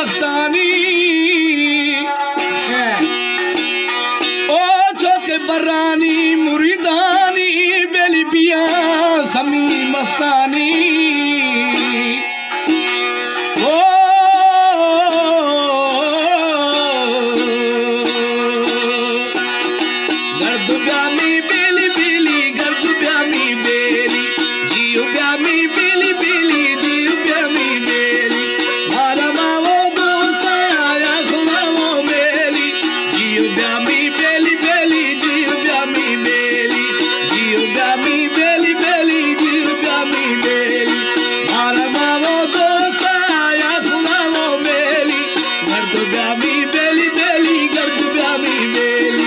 मस्तानी ओ चौक बरानी मुरीदानी बेली पिया समी मस्तानी ओ गर्द ब्यामी बेली बेली गर्द ब्यामी बेली जियो ब्यामी बेली बेली जियो ब्यामी बेली मारा मावो दोस्त आया सुनावो बेली जियो ब्यामी बेली बेली जियो ब्यामी बेली जियो ब्यामी बेली बेली जियो ब्यामी बेली मारा मावो दोस्त आया सुनावो बेली गर्द ब्यामी बेली बेली गर्द ब्यामी बेली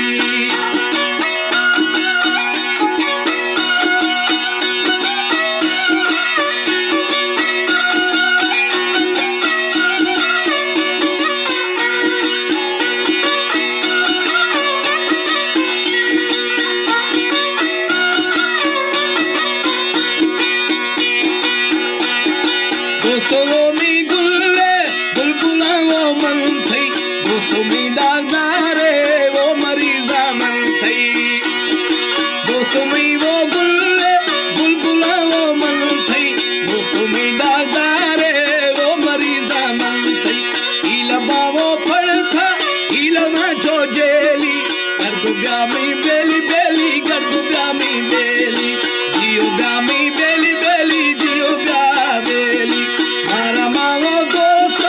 दोस्तों वो मी गुल्ले बुलबुला वो मन थई दोस्तों मी दागदारे वो मरीजा मन थई दोस्तों मी वो गुल्ले बुलबुला वो मन थई दोस्तों मी दागदारे वो मरीजा मन थई इलबा वो फल था इलमा जो जेली गर्द ब्यामी बेली बेली गर्द ब्यामी बेली जियो ब्यामी बेली बेली जियो ब्या बेली मारा मावो दोस्त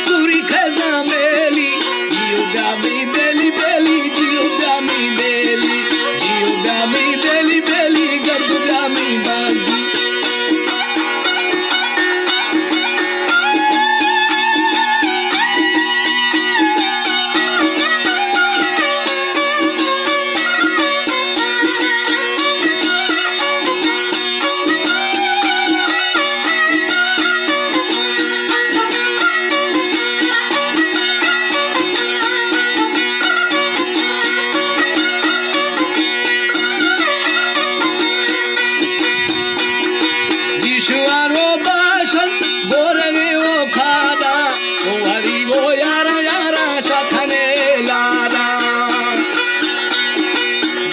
सूरी खजा मेली जियो ब्यामी बेली बेली जियो ब्यामी बेली जियो ब्यामी बेली बेली गर्द ब्यामी बाजी जिशुआरो बाशन बोरगे वो खादा वो हरी वो यारा यारा शखने लादा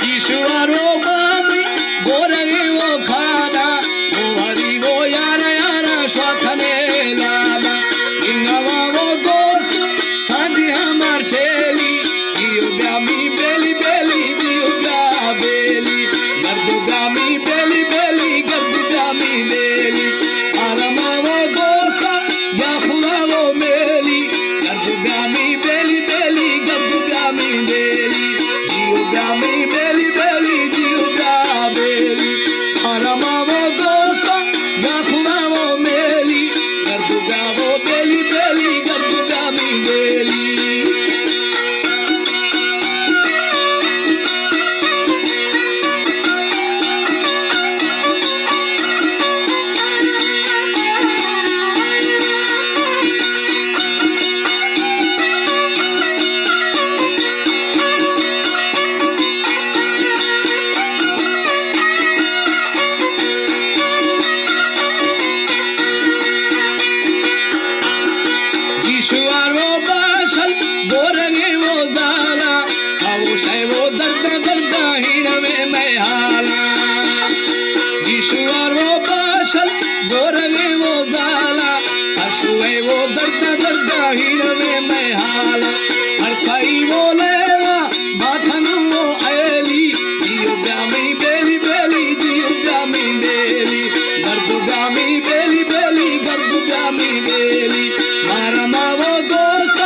जिशुआरो बामी बोरगे वो खादा वो हरी वो यारा यारा शखने लादा इनवा वो दोस्त थादी हमार ठेली जियो ब्यामी बेली बेली जियो ब्या बेली गर्द ब्यामी बेली बेली गर्द ब्यामी बेली आलमा वो दोस्त या खुदा वो मेली गर्द ब्यामी बेली बेली गर्द ब्यामी बेली जियो ब्यामी बेली बेली जियो ब्या बेली आलमा वो दोस्त या खुदा वो मेली गर्द ब्या वो बेली बेली गर्द ब्यामी बेली जिशुआरो बाशल बोरगे वो जाला खामोश है वो दर्द दर्द हीण में मैं हाला जिशुआरो बाशल बोरगे वो जाला हशु है वो दर्द दर्द हीण में मैं हाला हर खाई वो लेवा माथन वो आयली जियो ब्यामी बेली बेली जियो ब्यामी बेली गर्द ब्यामी बेली बेली गर्द ब्यामी बेली मारा मावो दोस्त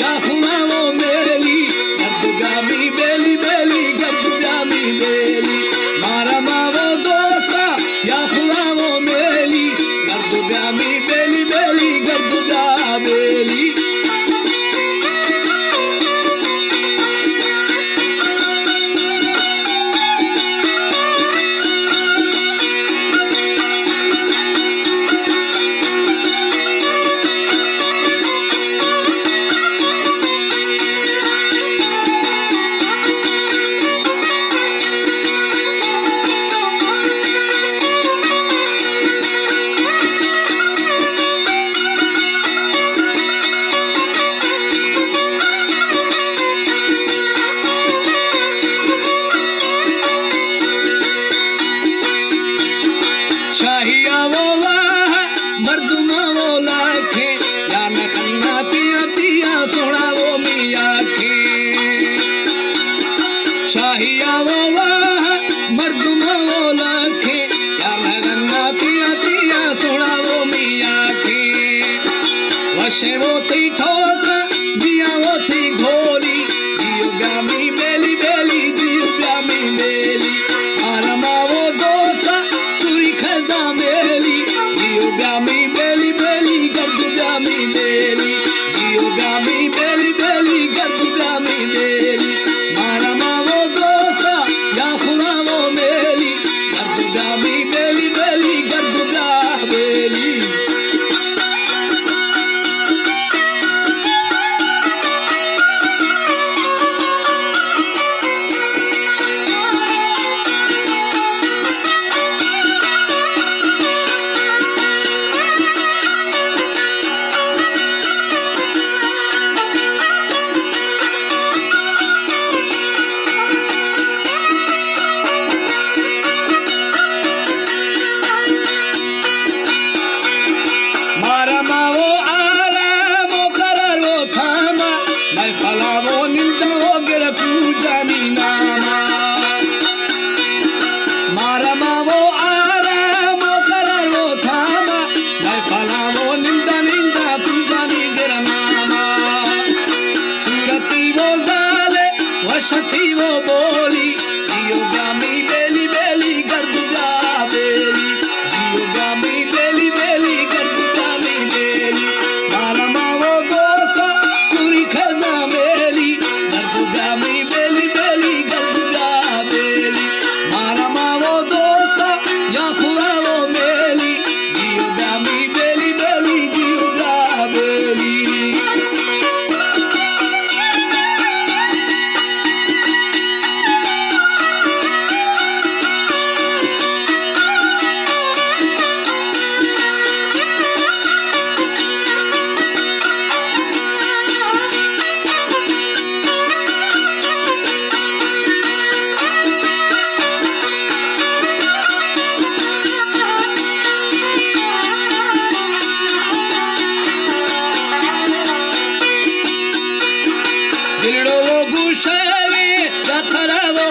या खुदा वो मेली गर्द ब्यामी बेली बेली गर्द ब्यामी बेली मारा मावो दोस्त या खुदा वो मेली गर्द ब्यामी बेली बेली गर्द ब्या बेली लाशें वो थी ठोका दिया वो थी घोली जियो ब्यामी बेली बेली जियो ब्यामी बेली आरमा वो दोसा सुरी खजा मेली जियो ब्यामी बेली बेली गर्द ब्यामी बेली जियो ब्यामी बेली बेली गर्द ब्यामी बेली आरमा वो दोसा या खुदा वो मेली गर्द ब्यामी बेली बेली गर्द ब्या बेली थी वो बोली जियो ब्यामी बेली बेली गर्द ब्या बेली जियो ब्यामी बेली बेली गर्द ब्यामी बेली मारमा वो दोसा सुरी खजा मेली गर्द ब्यामी बेली बेली गर्द ब्या बेली मारमा वो दोसा या खुदा वो मेली जियो ब्यामी बेली बेली जियो ब्या बेली दिलड़ो वो गुशारे रथरा वो